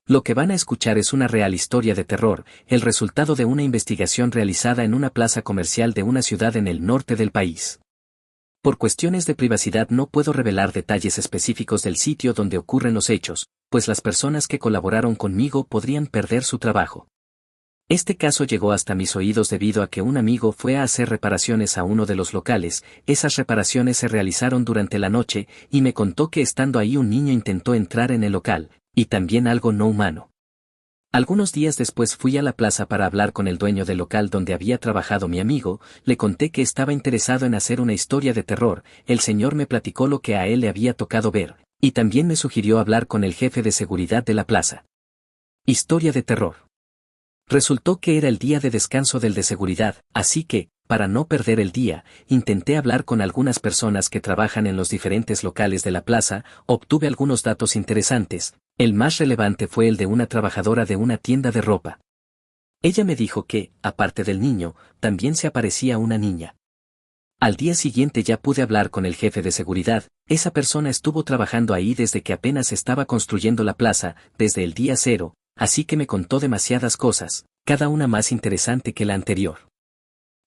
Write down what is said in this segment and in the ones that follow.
Lo que van a escuchar es una real historia de terror, el resultado de una investigación realizada en una plaza comercial de una ciudad en el norte del país. Por cuestiones de privacidad no puedo revelar detalles específicos del sitio donde ocurren los hechos, pues las personas que colaboraron conmigo podrían perder su trabajo. Este caso llegó hasta mis oídos debido a que un amigo fue a hacer reparaciones a uno de los locales. Esas reparaciones se realizaron durante la noche, y me contó que estando ahí un niño intentó entrar en el local, y también algo no humano. Algunos días después fui a la plaza para hablar con el dueño del local donde había trabajado mi amigo, le conté que estaba interesado en hacer una historia de terror. El señor me platicó lo que a él le había tocado ver, y también me sugirió hablar con el jefe de seguridad de la plaza. Historia de terror. Resultó que era el día de descanso del de seguridad, así que, para no perder el día, intenté hablar con algunas personas que trabajan en los diferentes locales de la plaza. Obtuve algunos datos interesantes. El más relevante fue el de una trabajadora de una tienda de ropa. Ella me dijo que, aparte del niño, también se aparecía una niña. Al día siguiente ya pude hablar con el jefe de seguridad. Esa persona estuvo trabajando ahí desde que apenas estaba construyendo la plaza, desde el día cero, así que me contó demasiadas cosas, cada una más interesante que la anterior.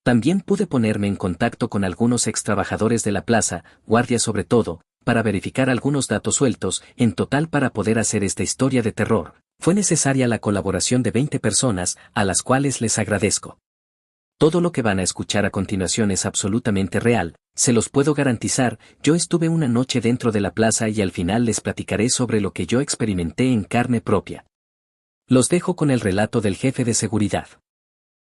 También pude ponerme en contacto con algunos ex trabajadores de la plaza, guardias sobre todo, para verificar algunos datos sueltos. En total, para poder hacer esta historia de terror, fue necesaria la colaboración de 20 personas, a las cuales les agradezco. Todo lo que van a escuchar a continuación es absolutamente real, se los puedo garantizar. Yo estuve una noche dentro de la plaza y al final les platicaré sobre lo que yo experimenté en carne propia. Los dejo con el relato del jefe de seguridad.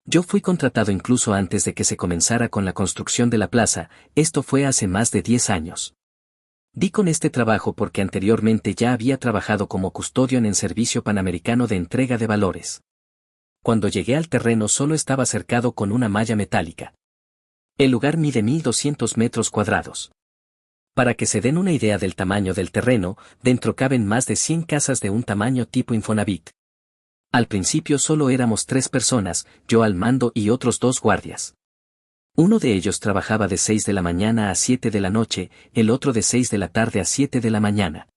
Yo fui contratado incluso antes de que se comenzara con la construcción de la plaza. Esto fue hace más de 10 años. Di con este trabajo porque anteriormente ya había trabajado como custodio en el Servicio Panamericano de Entrega de Valores. Cuando llegué al terreno solo estaba cercado con una malla metálica. El lugar mide 1200 metros cuadrados. Para que se den una idea del tamaño del terreno, dentro caben más de 100 casas de un tamaño tipo Infonavit. Al principio solo éramos 3 personas, yo al mando y otros 2 guardias. Uno de ellos trabajaba de 6 de la mañana a 7 de la noche, el otro de 6 de la tarde a 7 de la mañana.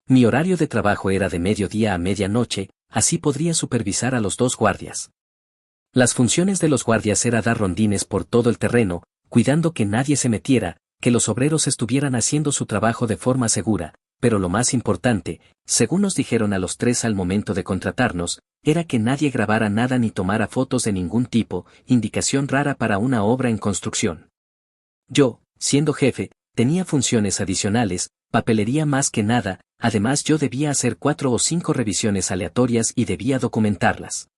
Mi horario de trabajo era de mediodía a medianoche, así podría supervisar a los 2 guardias. Las funciones de los guardias era dar rondines por todo el terreno, cuidando que nadie se metiera, que los obreros estuvieran haciendo su trabajo de forma segura, pero lo más importante, según nos dijeron a los 3 al momento de contratarnos, era que nadie grabara nada ni tomara fotos de ningún tipo, indicación rara para una obra en construcción. Yo, siendo jefe, tenía funciones adicionales, papelería más que nada. Además yo debía hacer 4 o 5 revisiones aleatorias y debía documentarlas.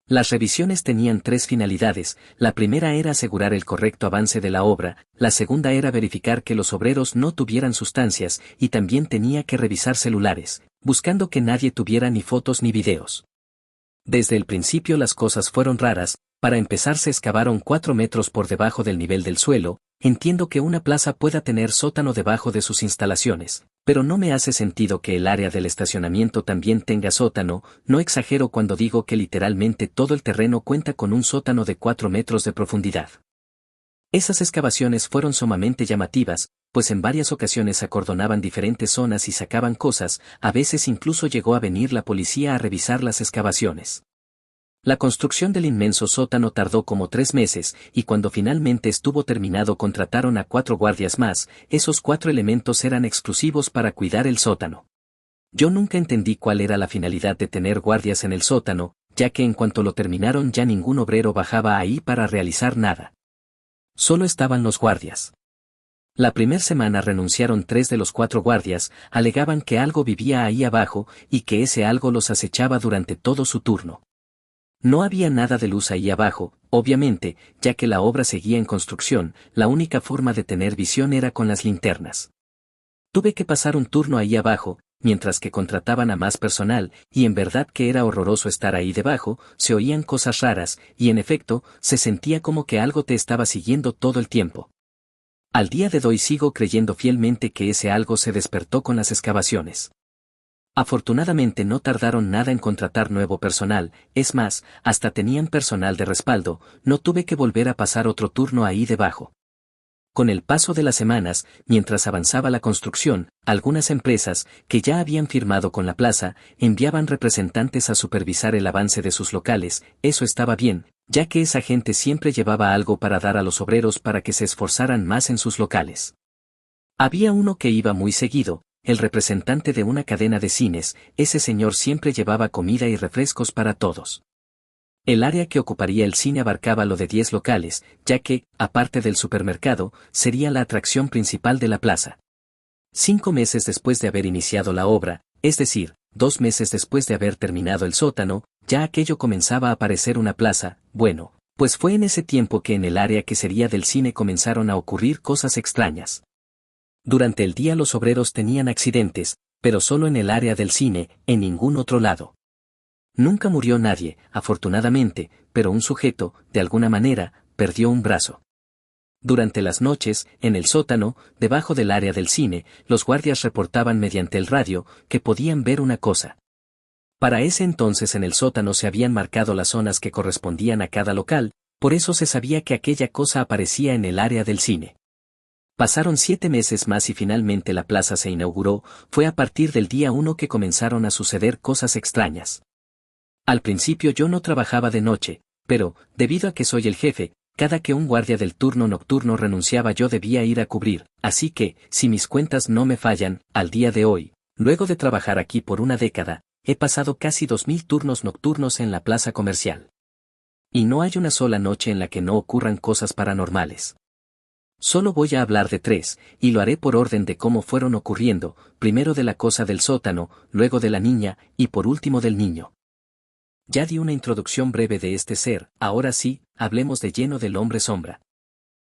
Las revisiones tenían 3 finalidades. La primera era asegurar el correcto avance de la obra, la segunda era verificar que los obreros no tuvieran sustancias, y también tenía que revisar celulares, buscando que nadie tuviera ni fotos ni videos. Desde el principio las cosas fueron raras. Para empezar se excavaron 4 metros por debajo del nivel del suelo. Entiendo que una plaza pueda tener sótano debajo de sus instalaciones, pero no me hace sentido que el área del estacionamiento también tenga sótano. No exagero cuando digo que literalmente todo el terreno cuenta con un sótano de 4 metros de profundidad. Esas excavaciones fueron sumamente llamativas, pues en varias ocasiones acordonaban diferentes zonas y sacaban cosas. A veces incluso llegó a venir la policía a revisar las excavaciones. La construcción del inmenso sótano tardó como 3 meses, y cuando finalmente estuvo terminado contrataron a 4 guardias más. Esos 4 elementos eran exclusivos para cuidar el sótano. Yo nunca entendí cuál era la finalidad de tener guardias en el sótano, ya que en cuanto lo terminaron ya ningún obrero bajaba ahí para realizar nada. Solo estaban los guardias. La primera semana renunciaron 3 de los 4 guardias, alegaban que algo vivía ahí abajo, y que ese algo los acechaba durante todo su turno. No había nada de luz ahí abajo, obviamente, ya que la obra seguía en construcción. La única forma de tener visión era con las linternas. Tuve que pasar un turno ahí abajo, mientras que contrataban a más personal, y en verdad que era horroroso estar ahí debajo. Se oían cosas raras, y en efecto, se sentía como que algo te estaba siguiendo todo el tiempo. Al día de hoy sigo creyendo fielmente que ese algo se despertó con las excavaciones. Afortunadamente no tardaron nada en contratar nuevo personal, es más, hasta tenían personal de respaldo. No tuve que volver a pasar otro turno ahí debajo. Con el paso de las semanas, mientras avanzaba la construcción, algunas empresas, que ya habían firmado con la plaza, enviaban representantes a supervisar el avance de sus locales. Eso estaba bien, ya que esa gente siempre llevaba algo para dar a los obreros para que se esforzaran más en sus locales. Había uno que iba muy seguido, el representante de una cadena de cines. Ese señor siempre llevaba comida y refrescos para todos. El área que ocuparía el cine abarcaba lo de 10 locales, ya que, aparte del supermercado, sería la atracción principal de la plaza. 5 meses después de haber iniciado la obra, es decir, 2 meses después de haber terminado el sótano, ya aquello comenzaba a parecer una plaza. Bueno, pues fue en ese tiempo que en el área que sería del cine comenzaron a ocurrir cosas extrañas. Durante el día los obreros tenían accidentes, pero solo en el área del cine, en ningún otro lado. Nunca murió nadie, afortunadamente, pero un sujeto, de alguna manera, perdió un brazo. Durante las noches, en el sótano, debajo del área del cine, los guardias reportaban mediante el radio que podían ver una cosa. Para ese entonces en el sótano se habían marcado las zonas que correspondían a cada local, por eso se sabía que aquella cosa aparecía en el área del cine. Pasaron 7 meses más y finalmente la plaza se inauguró. Fue a partir del día 1 que comenzaron a suceder cosas extrañas. Al principio yo no trabajaba de noche, pero, debido a que soy el jefe, cada que un guardia del turno nocturno renunciaba yo debía ir a cubrir, así que, si mis cuentas no me fallan, al día de hoy, luego de trabajar aquí por una década, he pasado casi 2000 turnos nocturnos en la plaza comercial. Y no hay una sola noche en la que no ocurran cosas paranormales. Solo voy a hablar de 3, y lo haré por orden de cómo fueron ocurriendo, primero de la cosa del sótano, luego de la niña, y por último del niño. Ya di una introducción breve de este ser, ahora sí, hablemos de lleno del hombre sombra.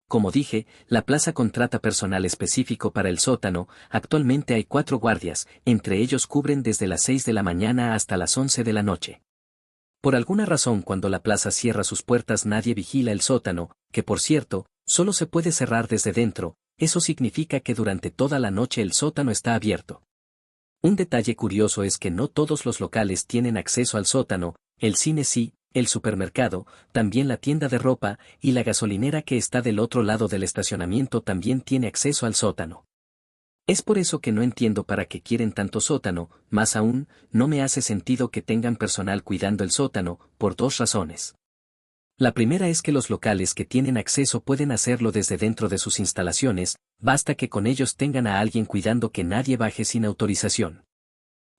Como dije, la plaza contrata personal específico para el sótano. Actualmente hay 4 guardias, entre ellos cubren desde las 6 de la mañana hasta las 11 de la noche. Por alguna razón cuando la plaza cierra sus puertas nadie vigila el sótano, que por cierto, solo se puede cerrar desde dentro. Eso significa que durante toda la noche el sótano está abierto. Un detalle curioso es que no todos los locales tienen acceso al sótano. El cine sí, el supermercado, también la tienda de ropa, y la gasolinera que está del otro lado del estacionamiento también tiene acceso al sótano. Es por eso que no entiendo para qué quieren tanto sótano. Más aún, no me hace sentido que tengan personal cuidando el sótano, por 2 razones. La primera es que los locales que tienen acceso pueden hacerlo desde dentro de sus instalaciones, basta que con ellos tengan a alguien cuidando que nadie baje sin autorización.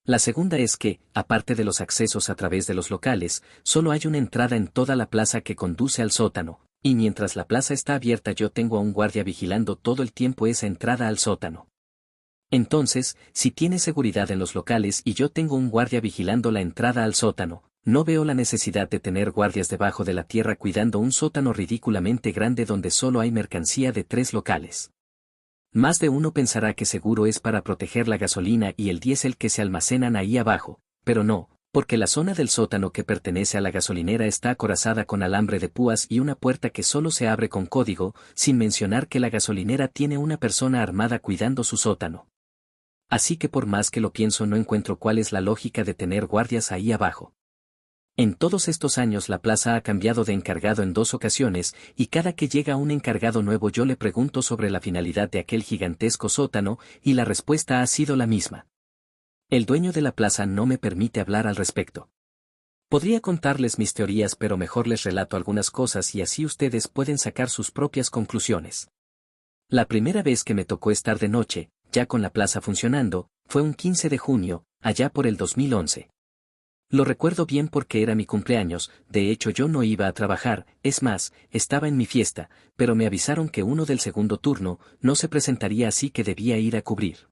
La segunda es que, aparte de los accesos a través de los locales, solo hay una entrada en toda la plaza que conduce al sótano, y mientras la plaza está abierta yo tengo a un guardia vigilando todo el tiempo esa entrada al sótano. Entonces, si tiene seguridad en los locales y yo tengo un guardia vigilando la entrada al sótano, no veo la necesidad de tener guardias debajo de la tierra cuidando un sótano ridículamente grande donde solo hay mercancía de 3 locales. Más de uno pensará que seguro es para proteger la gasolina y el diésel que se almacenan ahí abajo, pero no, porque la zona del sótano que pertenece a la gasolinera está acorazada con alambre de púas y una puerta que solo se abre con código, sin mencionar que la gasolinera tiene una persona armada cuidando su sótano. Así que por más que lo pienso no encuentro cuál es la lógica de tener guardias ahí abajo. En todos estos años la plaza ha cambiado de encargado en 2 ocasiones, y cada que llega un encargado nuevo yo le pregunto sobre la finalidad de aquel gigantesco sótano, y la respuesta ha sido la misma. El dueño de la plaza no me permite hablar al respecto. Podría contarles mis teorías pero mejor les relato algunas cosas y así ustedes pueden sacar sus propias conclusiones. La primera vez que me tocó estar de noche, ya con la plaza funcionando, fue un 15 de junio, allá por el 2011. Lo recuerdo bien porque era mi cumpleaños. De hecho yo no iba a trabajar, es más, estaba en mi fiesta, pero me avisaron que uno del segundo turno no se presentaría así que debía ir a cubrir.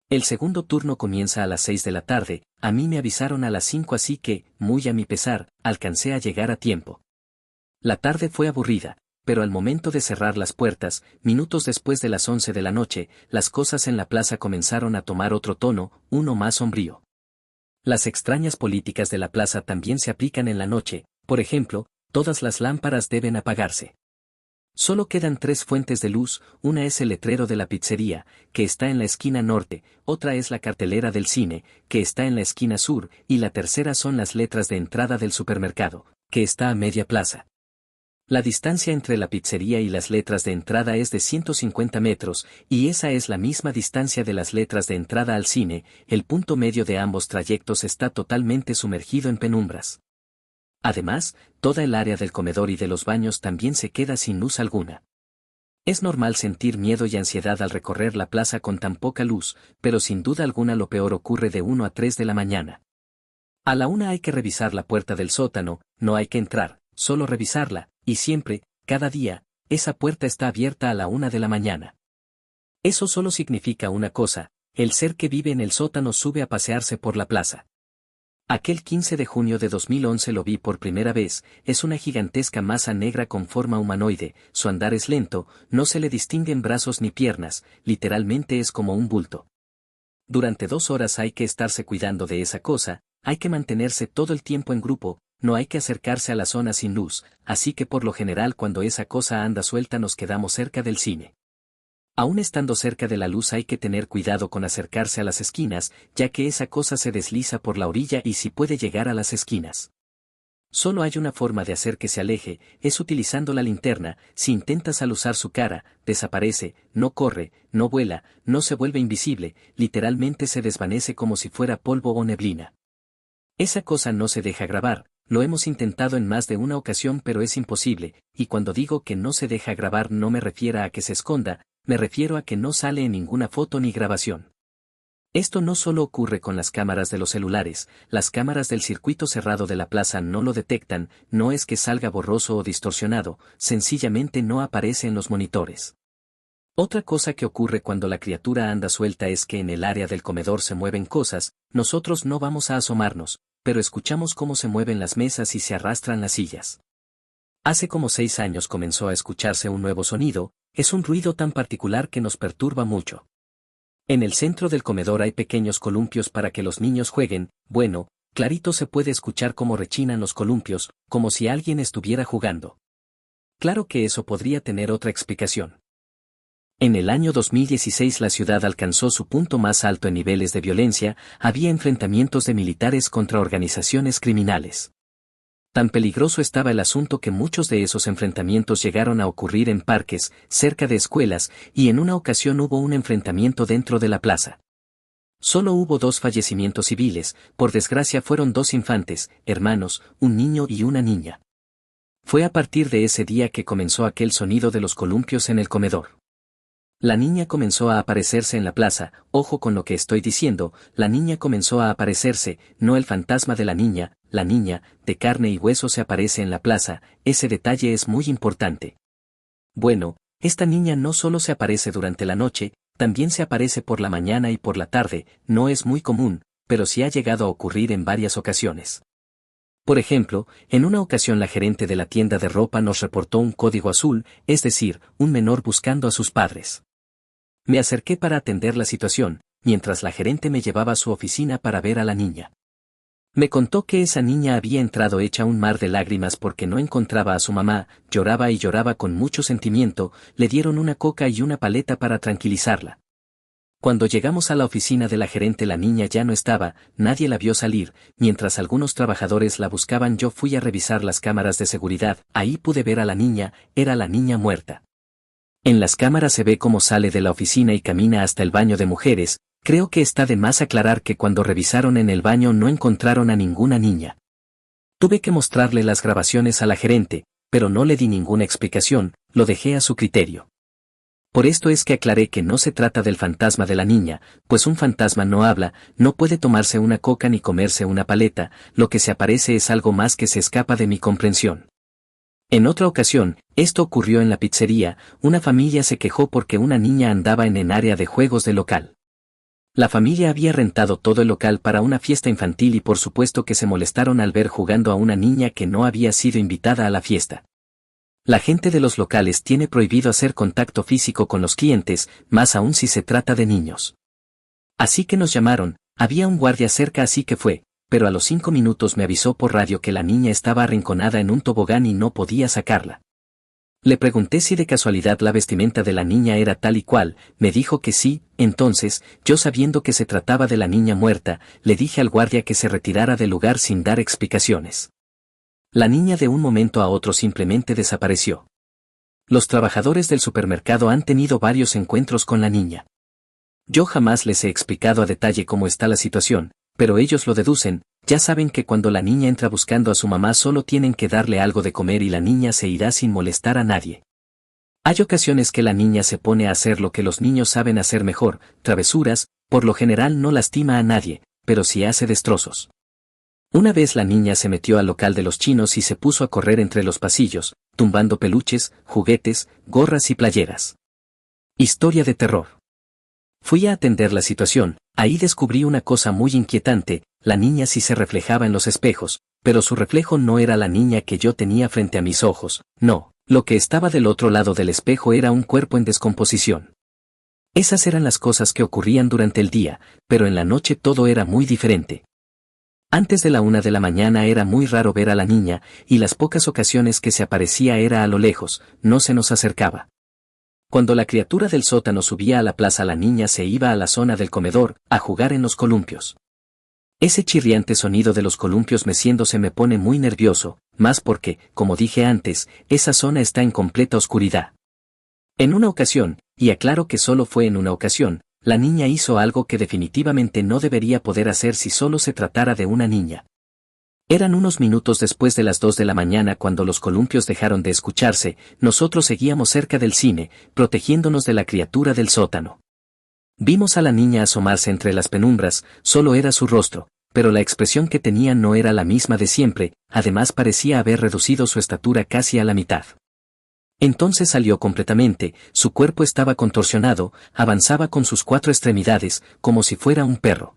El segundo turno comienza a las 6 de la tarde, a mí me avisaron a las 5 así que, muy a mi pesar, alcancé a llegar a tiempo. La tarde fue aburrida, pero al momento de cerrar las puertas, minutos después de las 11 de la noche, las cosas en la plaza comenzaron a tomar otro tono, uno más sombrío. Las extrañas políticas de la plaza también se aplican en la noche. Por ejemplo, todas las lámparas deben apagarse. Solo quedan 3 fuentes de luz, una es el letrero de la pizzería, que está en la esquina norte, otra es la cartelera del cine, que está en la esquina sur, y la tercera son las letras de entrada del supermercado, que está a media plaza. La distancia entre la pizzería y las letras de entrada es de 150 metros, y esa es la misma distancia de las letras de entrada al cine. El punto medio de ambos trayectos está totalmente sumergido en penumbras. Además, toda el área del comedor y de los baños también se queda sin luz alguna. Es normal sentir miedo y ansiedad al recorrer la plaza con tan poca luz, pero sin duda alguna lo peor ocurre de 1 a 3 de la mañana. A la 1 hay que revisar la puerta del sótano, no hay que entrar, solo revisarla, y siempre, cada día, esa puerta está abierta a la 1 de la mañana. Eso solo significa una cosa: el ser que vive en el sótano sube a pasearse por la plaza. Aquel 15 de junio de 2011 lo vi por primera vez. Es una gigantesca masa negra con forma humanoide, su andar es lento, no se le distinguen brazos ni piernas, literalmente es como un bulto. Durante 2 horas hay que estarse cuidando de esa cosa, hay que mantenerse todo el tiempo en grupo, no hay que acercarse a la zona sin luz, así que por lo general cuando esa cosa anda suelta nos quedamos cerca del cine. Aún estando cerca de la luz hay que tener cuidado con acercarse a las esquinas, ya que esa cosa se desliza por la orilla y sí puede llegar a las esquinas. Solo hay una forma de hacer que se aleje, es utilizando la linterna. Si intentas aluzar su cara, desaparece, no corre, no vuela, no se vuelve invisible, literalmente se desvanece como si fuera polvo o neblina. Esa cosa no se deja grabar. Lo hemos intentado en más de una ocasión pero es imposible, y cuando digo que no se deja grabar no me refiero a que se esconda, me refiero a que no sale en ninguna foto ni grabación. Esto no solo ocurre con las cámaras de los celulares, las cámaras del circuito cerrado de la plaza no lo detectan, no es que salga borroso o distorsionado, sencillamente no aparece en los monitores. Otra cosa que ocurre cuando la criatura anda suelta es que en el área del comedor se mueven cosas, nosotros no vamos a asomarnos, pero escuchamos cómo se mueven las mesas y se arrastran las sillas. Hace como 6 años comenzó a escucharse un nuevo sonido, es un ruido tan particular que nos perturba mucho. En el centro del comedor hay pequeños columpios para que los niños jueguen. Bueno, clarito se puede escuchar cómo rechinan los columpios, como si alguien estuviera jugando. Claro que eso podría tener otra explicación. En el año 2016 la ciudad alcanzó su punto más alto en niveles de violencia, había enfrentamientos de militares contra organizaciones criminales. Tan peligroso estaba el asunto que muchos de esos enfrentamientos llegaron a ocurrir en parques, cerca de escuelas, y en una ocasión hubo un enfrentamiento dentro de la plaza. Solo hubo 2 fallecimientos civiles, por desgracia fueron 2 infantes, hermanos, un niño y una niña. Fue a partir de ese día que comenzó aquel sonido de los columpios en el comedor. La niña comenzó a aparecerse en la plaza, ojo con lo que estoy diciendo, la niña comenzó a aparecerse, no el fantasma de la niña, de carne y hueso se aparece en la plaza, ese detalle es muy importante. Bueno, esta niña no solo se aparece durante la noche, también se aparece por la mañana y por la tarde, no es muy común, pero sí ha llegado a ocurrir en varias ocasiones. Por ejemplo, en una ocasión la gerente de la tienda de ropa nos reportó un código azul, es decir, un menor buscando a sus padres. Me acerqué para atender la situación, mientras la gerente me llevaba a su oficina para ver a la niña. Me contó que esa niña había entrado hecha un mar de lágrimas porque no encontraba a su mamá, lloraba y lloraba con mucho sentimiento, le dieron una coca y una paleta para tranquilizarla. Cuando llegamos a la oficina de la gerente la niña ya no estaba, nadie la vio salir, mientras algunos trabajadores la buscaban yo fui a revisar las cámaras de seguridad, ahí pude ver a la niña, era la niña muerta. En las cámaras se ve cómo sale de la oficina y camina hasta el baño de mujeres, creo que está de más aclarar que cuando revisaron en el baño no encontraron a ninguna niña. Tuve que mostrarle las grabaciones a la gerente, pero no le di ninguna explicación, lo dejé a su criterio. Por esto es que aclaré que no se trata del fantasma de la niña, pues un fantasma no habla, no puede tomarse una coca ni comerse una paleta, lo que se aparece es algo más que se escapa de mi comprensión. En otra ocasión, esto ocurrió en la pizzería, una familia se quejó porque una niña andaba en el área de juegos del local. La familia había rentado todo el local para una fiesta infantil y por supuesto que se molestaron al ver jugando a una niña que no había sido invitada a la fiesta. La gente de los locales tiene prohibido hacer contacto físico con los clientes, más aún si se trata de niños. Así que nos llamaron, había un guardia cerca así que fue, pero a los 5 minutos me avisó por radio que la niña estaba arrinconada en un tobogán y no podía sacarla. Le pregunté si de casualidad la vestimenta de la niña era tal y cual, me dijo que sí, entonces, yo sabiendo que se trataba de la niña muerta, le dije al guardia que se retirara del lugar sin dar explicaciones. La niña de un momento a otro simplemente desapareció. Los trabajadores del supermercado han tenido varios encuentros con la niña. Yo jamás les he explicado a detalle cómo está la situación, pero ellos lo deducen, ya saben que cuando la niña entra buscando a su mamá solo tienen que darle algo de comer y la niña se irá sin molestar a nadie. Hay ocasiones que la niña se pone a hacer lo que los niños saben hacer mejor, travesuras, por lo general no lastima a nadie, pero sí hace destrozos. Una vez la niña se metió al local de los chinos y se puso a correr entre los pasillos, tumbando peluches, juguetes, gorras y playeras. Historia de terror. Fui a atender la situación, ahí descubrí una cosa muy inquietante, la niña sí se reflejaba en los espejos, pero su reflejo no era la niña que yo tenía frente a mis ojos, no, lo que estaba del otro lado del espejo era un cuerpo en descomposición. Esas eran las cosas que ocurrían durante el día, pero en la noche todo era muy diferente. Antes de la 1 de la mañana era muy raro ver a la niña, y las pocas ocasiones que se aparecía era a lo lejos, no se nos acercaba. Cuando la criatura del sótano subía a la plaza la niña se iba a la zona del comedor, a jugar en los columpios. Ese chirriante sonido de los columpios meciéndose me pone muy nervioso, más porque, como dije antes, esa zona está en completa oscuridad. En una ocasión, y aclaro que solo fue en una ocasión, la niña hizo algo que definitivamente no debería poder hacer si solo se tratara de una niña. Eran unos minutos después de las 2 de la mañana cuando los columpios dejaron de escucharse, nosotros seguíamos cerca del cine, protegiéndonos de la criatura del sótano. Vimos a la niña asomarse entre las penumbras, solo era su rostro, pero la expresión que tenía no era la misma de siempre, además parecía haber reducido su estatura casi a la mitad. Entonces salió completamente, su cuerpo estaba contorsionado, avanzaba con sus 4 extremidades, como si fuera un perro.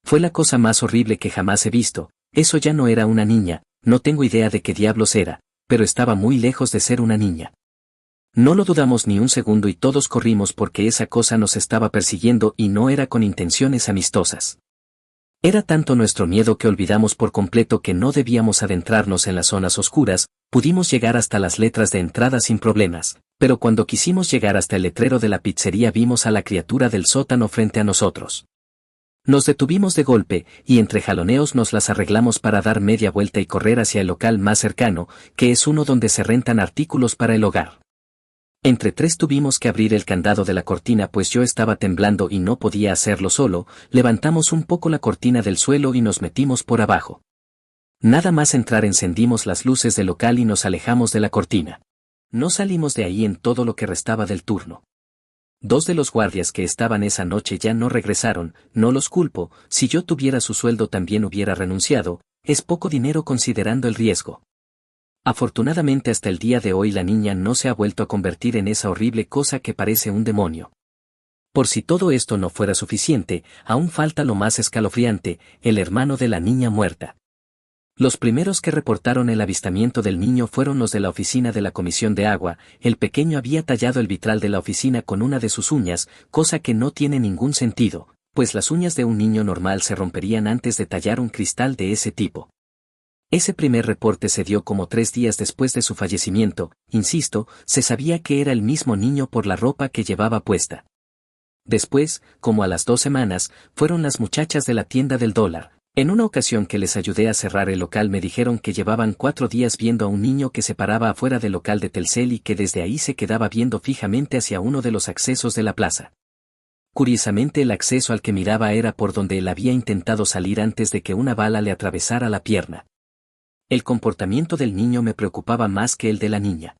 Fue la cosa más horrible que jamás he visto, eso ya no era una niña, no tengo idea de qué diablos era, pero estaba muy lejos de ser una niña. No lo dudamos ni un segundo y todos corrimos porque esa cosa nos estaba persiguiendo y no era con intenciones amistosas. Era tanto nuestro miedo que olvidamos por completo que no debíamos adentrarnos en las zonas oscuras, pudimos llegar hasta las letras de entrada sin problemas, pero cuando quisimos llegar hasta el letrero de la pizzería vimos a la criatura del sótano frente a nosotros. Nos detuvimos de golpe, y entre jaloneos nos las arreglamos para dar media vuelta y correr hacia el local más cercano, que es uno donde se rentan artículos para el hogar. Entre 3 tuvimos que abrir el candado de la cortina pues yo estaba temblando y no podía hacerlo solo, levantamos un poco la cortina del suelo y nos metimos por abajo. Nada más entrar encendimos las luces del local y nos alejamos de la cortina. No salimos de ahí en todo lo que restaba del turno. 2 de los guardias que estaban esa noche ya no regresaron, no los culpo, si yo tuviera su sueldo también hubiera renunciado, es poco dinero considerando el riesgo. Afortunadamente hasta el día de hoy la niña no se ha vuelto a convertir en esa horrible cosa que parece un demonio. Por si todo esto no fuera suficiente, aún falta lo más escalofriante, el hermano de la niña muerta. Los primeros que reportaron el avistamiento del niño fueron los de la oficina de la Comisión de Agua, el pequeño había tallado el vitral de la oficina con una de sus uñas, cosa que no tiene ningún sentido, pues las uñas de un niño normal se romperían antes de tallar un cristal de ese tipo. Ese primer reporte se dio como 3 días después de su fallecimiento, insisto, se sabía que era el mismo niño por la ropa que llevaba puesta. Después, como a las 2 semanas, fueron las muchachas de la tienda del dólar. En una ocasión que les ayudé a cerrar el local me dijeron que llevaban 4 días viendo a un niño que se paraba afuera del local de Telcel y que desde ahí se quedaba viendo fijamente hacia uno de los accesos de la plaza. Curiosamente el acceso al que miraba era por donde él había intentado salir antes de que una bala le atravesara la pierna. El comportamiento del niño me preocupaba más que el de la niña.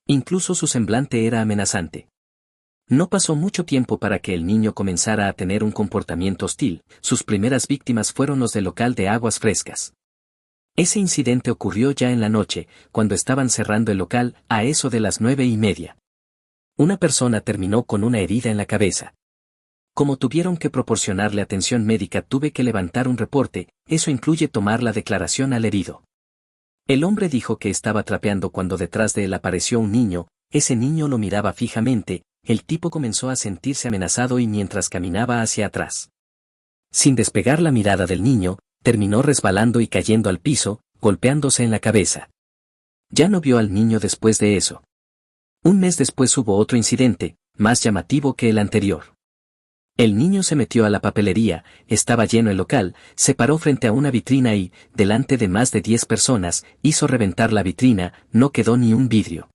Incluso su semblante era amenazante. No pasó mucho tiempo para que el niño comenzara a tener un comportamiento hostil, sus primeras víctimas fueron los del local de aguas frescas. Ese incidente ocurrió ya en la noche, cuando estaban cerrando el local, a eso de las 9:30. Una persona terminó con una herida en la cabeza. Como tuvieron que proporcionarle atención médica tuve que levantar un reporte, eso incluye tomar la declaración al herido. El hombre dijo que estaba trapeando cuando detrás de él apareció un niño, ese niño lo miraba fijamente, el tipo comenzó a sentirse amenazado y mientras caminaba hacia atrás. Sin despegar la mirada del niño, terminó resbalando y cayendo al piso, golpeándose en la cabeza. Ya no vio al niño después de eso. Un mes después hubo otro incidente, más llamativo que el anterior. El niño se metió a la papelería, estaba lleno el local, se paró frente a una vitrina y, delante de más de 10 personas, hizo reventar la vitrina, no quedó ni un vidrio.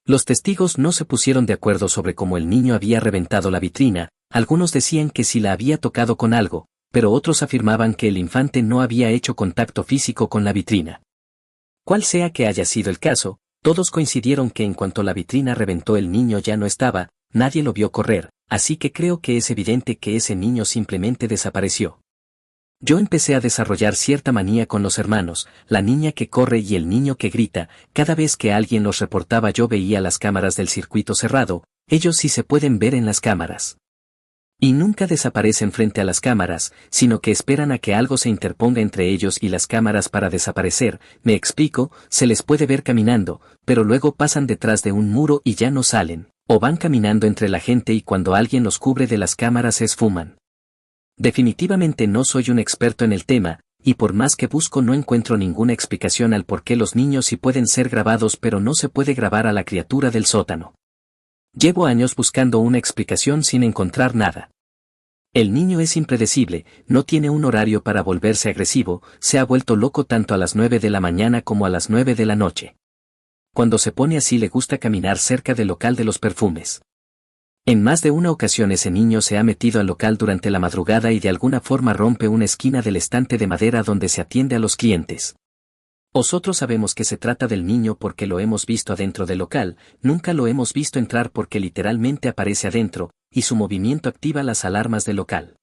Los testigos no se pusieron de acuerdo sobre cómo el niño había reventado la vitrina, algunos decían que si la había tocado con algo, pero otros afirmaban que el infante no había hecho contacto físico con la vitrina. Cual sea que haya sido el caso, todos coincidieron que en cuanto la vitrina reventó el niño ya no estaba, nadie lo vio correr, así que creo que es evidente que ese niño simplemente desapareció. Yo empecé a desarrollar cierta manía con los hermanos, la niña que corre y el niño que grita, cada vez que alguien los reportaba yo veía las cámaras del circuito cerrado, ellos sí se pueden ver en las cámaras. Y nunca desaparecen frente a las cámaras, sino que esperan a que algo se interponga entre ellos y las cámaras para desaparecer, me explico, se les puede ver caminando, pero luego pasan detrás de un muro y ya no salen, o van caminando entre la gente y cuando alguien los cubre de las cámaras se esfuman. Definitivamente no soy un experto en el tema, y por más que busco no encuentro ninguna explicación al por qué los niños sí pueden ser grabados pero no se puede grabar a la criatura del sótano. Llevo años buscando una explicación sin encontrar nada. El niño es impredecible, no tiene un horario para volverse agresivo, se ha vuelto loco tanto a las 9 de la mañana como a las 9 de la noche. Cuando se pone así le gusta caminar cerca del local de los perfumes. En más de una ocasión ese niño se ha metido al local durante la madrugada y de alguna forma rompe una esquina del estante de madera donde se atiende a los clientes. Nosotros sabemos que se trata del niño porque lo hemos visto adentro del local, nunca lo hemos visto entrar porque literalmente aparece adentro, y su movimiento activa las alarmas del local.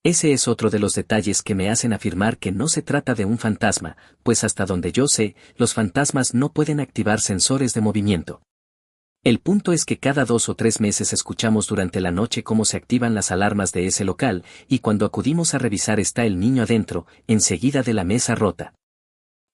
Ese es otro de los detalles que me hacen afirmar que no se trata de un fantasma, pues hasta donde yo sé, los fantasmas no pueden activar sensores de movimiento. El punto es que cada 2 o 3 meses escuchamos durante la noche cómo se activan las alarmas de ese local, y cuando acudimos a revisar está el niño adentro, enseguida de la mesa rota.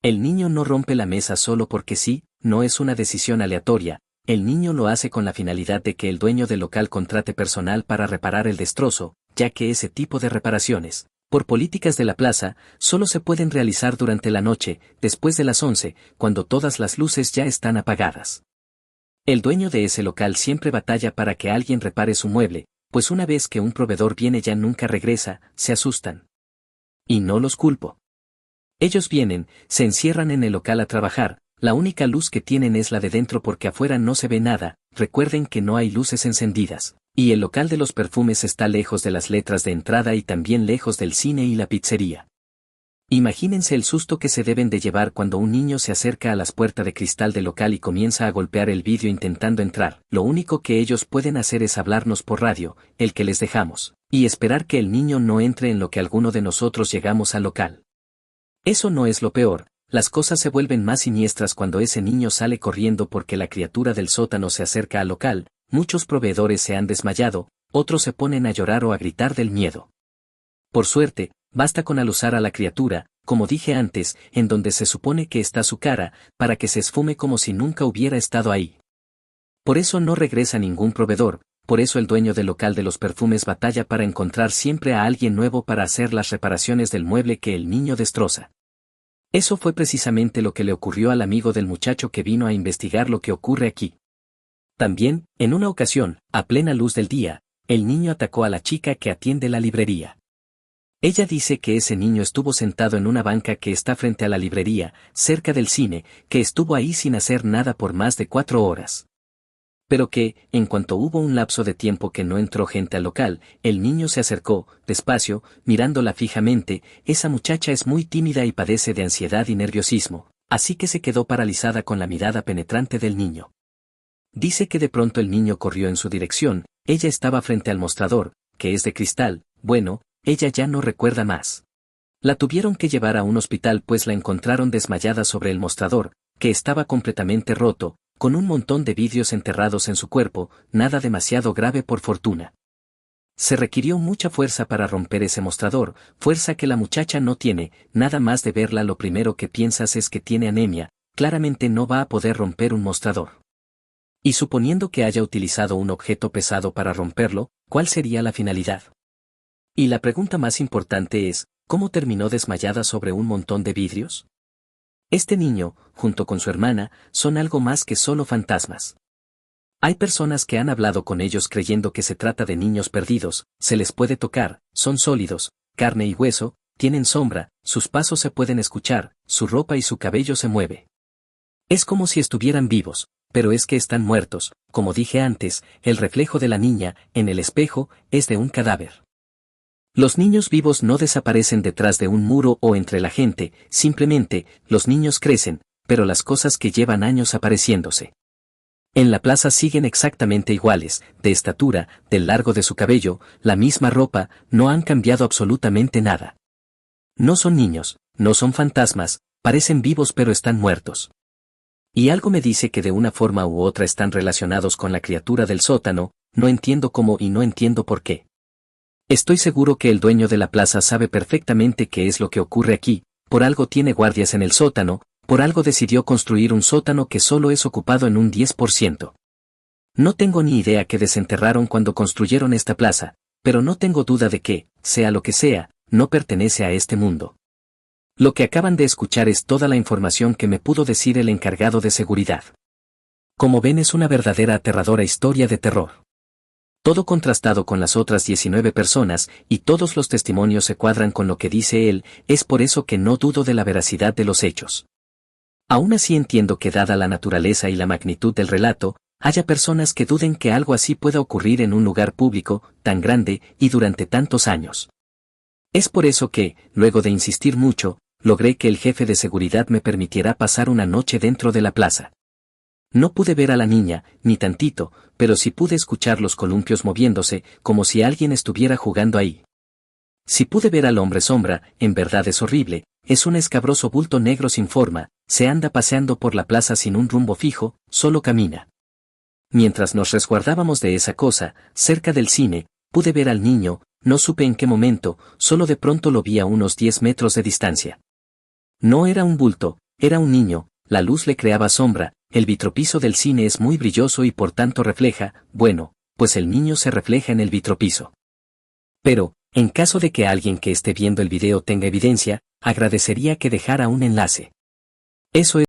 El niño no rompe la mesa solo porque sí, no es una decisión aleatoria, el niño lo hace con la finalidad de que el dueño del local contrate personal para reparar el destrozo, ya que ese tipo de reparaciones, por políticas de la plaza, solo se pueden realizar durante la noche, después de las 11, cuando todas las luces ya están apagadas. El dueño de ese local siempre batalla para que alguien repare su mueble, pues una vez que un proveedor viene ya nunca regresa, se asustan. Y no los culpo. Ellos vienen, se encierran en el local a trabajar, la única luz que tienen es la de dentro porque afuera no se ve nada, recuerden que no hay luces encendidas, y el local de los perfumes está lejos de las letras de entrada y también lejos del cine y la pizzería. Imagínense el susto que se deben de llevar cuando un niño se acerca a las puertas de cristal del local y comienza a golpear el vidrio intentando entrar. Lo único que ellos pueden hacer es hablarnos por radio, el que les dejamos, y esperar que el niño no entre en lo que alguno de nosotros llegamos al local. Eso no es lo peor, las cosas se vuelven más siniestras cuando ese niño sale corriendo porque la criatura del sótano se acerca al local, muchos proveedores se han desmayado, otros se ponen a llorar o a gritar del miedo. Por suerte, basta con alusar a la criatura, como dije antes, en donde se supone que está su cara, para que se esfume como si nunca hubiera estado ahí. Por eso no regresa ningún proveedor, por eso el dueño del local de los perfumes batalla para encontrar siempre a alguien nuevo para hacer las reparaciones del mueble que el niño destroza. Eso fue precisamente lo que le ocurrió al amigo del muchacho que vino a investigar lo que ocurre aquí. También, en una ocasión, a plena luz del día, el niño atacó a la chica que atiende la librería. Ella dice que ese niño estuvo sentado en una banca que está frente a la librería, cerca del cine, que estuvo ahí sin hacer nada por más de 4 horas. Pero que, en cuanto hubo un lapso de tiempo que no entró gente al local, el niño se acercó, despacio, mirándola fijamente, esa muchacha es muy tímida y padece de ansiedad y nerviosismo, así que se quedó paralizada con la mirada penetrante del niño. Dice que de pronto el niño corrió en su dirección, ella estaba frente al mostrador, que es de cristal, bueno, ella ya no recuerda más. La tuvieron que llevar a un hospital pues la encontraron desmayada sobre el mostrador, que estaba completamente roto, con un montón de vidrios enterrados en su cuerpo, nada demasiado grave por fortuna. Se requirió mucha fuerza para romper ese mostrador, fuerza que la muchacha no tiene, nada más de verla lo primero que piensas es que tiene anemia, claramente no va a poder romper un mostrador. Y suponiendo que haya utilizado un objeto pesado para romperlo, ¿cuál sería la finalidad? Y la pregunta más importante es, ¿cómo terminó desmayada sobre un montón de vidrios? Este niño, junto con su hermana, son algo más que solo fantasmas. Hay personas que han hablado con ellos creyendo que se trata de niños perdidos, se les puede tocar, son sólidos, carne y hueso, tienen sombra, sus pasos se pueden escuchar, su ropa y su cabello se mueve. Es como si estuvieran vivos, pero es que están muertos, como dije antes, el reflejo de la niña, en el espejo, es de un cadáver. Los niños vivos no desaparecen detrás de un muro o entre la gente, simplemente, los niños crecen, pero las cosas que llevan años apareciéndose en la plaza siguen exactamente iguales, de estatura, del largo de su cabello, la misma ropa, no han cambiado absolutamente nada. No son niños, no son fantasmas, parecen vivos pero están muertos. Y algo me dice que de una forma u otra están relacionados con la criatura del sótano, no entiendo cómo y no entiendo por qué. Estoy seguro que el dueño de la plaza sabe perfectamente qué es lo que ocurre aquí, por algo tiene guardias en el sótano, por algo decidió construir un sótano que solo es ocupado en un 10%. No tengo ni idea qué desenterraron cuando construyeron esta plaza, pero no tengo duda de que, sea lo que sea, no pertenece a este mundo. Lo que acaban de escuchar es toda la información que me pudo decir el encargado de seguridad. Como ven, es una verdadera aterradora historia de terror. Todo contrastado con las otras 19 personas, y todos los testimonios se cuadran con lo que dice él, es por eso que no dudo de la veracidad de los hechos. Aún así entiendo que dada la naturaleza y la magnitud del relato, haya personas que duden que algo así pueda ocurrir en un lugar público, tan grande, y durante tantos años. Es por eso que, luego de insistir mucho, logré que el jefe de seguridad me permitiera pasar una noche dentro de la plaza. No pude ver a la niña, ni tantito, pero sí pude escuchar los columpios moviéndose, como si alguien estuviera jugando ahí. Si pude ver al hombre sombra, en verdad es horrible, es un escabroso bulto negro sin forma, se anda paseando por la plaza sin un rumbo fijo, solo camina. Mientras nos resguardábamos de esa cosa, cerca del cine, pude ver al niño, no supe en qué momento, solo de pronto lo vi a unos 10 metros de distancia. No era un bulto, era un niño, la luz le creaba sombra, el vitropiso del cine es muy brilloso y por tanto refleja, bueno, pues el niño se refleja en el vitropiso. Pero, en caso de que alguien que esté viendo el video tenga evidencia, agradecería que dejara un enlace. Eso es